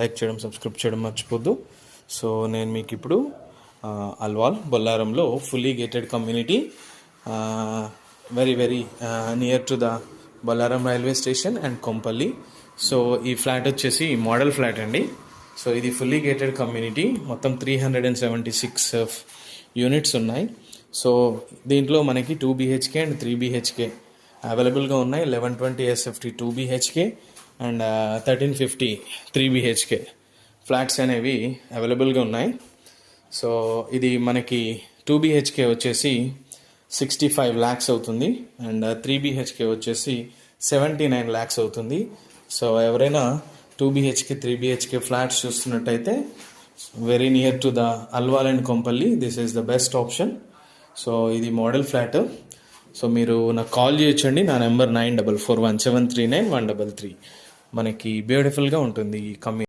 Like చేయడం, subscribe చేయడం మర్చిపోద్దు. సో నేను మీకు ఇప్పుడు అల్వాల్ బొల్లారంలో fully gated community, very very near to the Bollaram railway station and Kompally. So ఈ ఫ్లాట్ వచ్చేసి మోడల్ ఫ్లాట్ అండి. సో ఇది ఫుల్లీ గేటెడ్ కమ్యూనిటీ, మొత్తం 376 యూనిట్స్ ఉన్నాయి. సో దీంట్లో మనకి 2 BHK అండ్ 3 BHK అవైలబుల్గా ఉన్నాయి. 1120 SFT 2 BHK and 1350 3 BHK flats అనేవి అవైలబుల్గా ఉన్నాయి. సో ఇది మనకి 2 BHK వచ్చేసి 65 lakhs అవుతుంది అండ్ 3 BHK వచ్చేసి 79 lakhs అవుతుంది. సో ఎవరైనా 2 BHK 3 BHK ఫ్లాట్స్ చూస్తున్నట్టయితే very near to the Alwal and Kompally, this is the best option. So ఇది మోడల్ ఫ్లాట్. సో మీరు నాకు కాల్ చేయొచ్చండి. నా నెంబర్ 9441739133. మనకి బ్యూటిఫుల్గా ఉంటుంది ఈ కమ్యూనిటీ.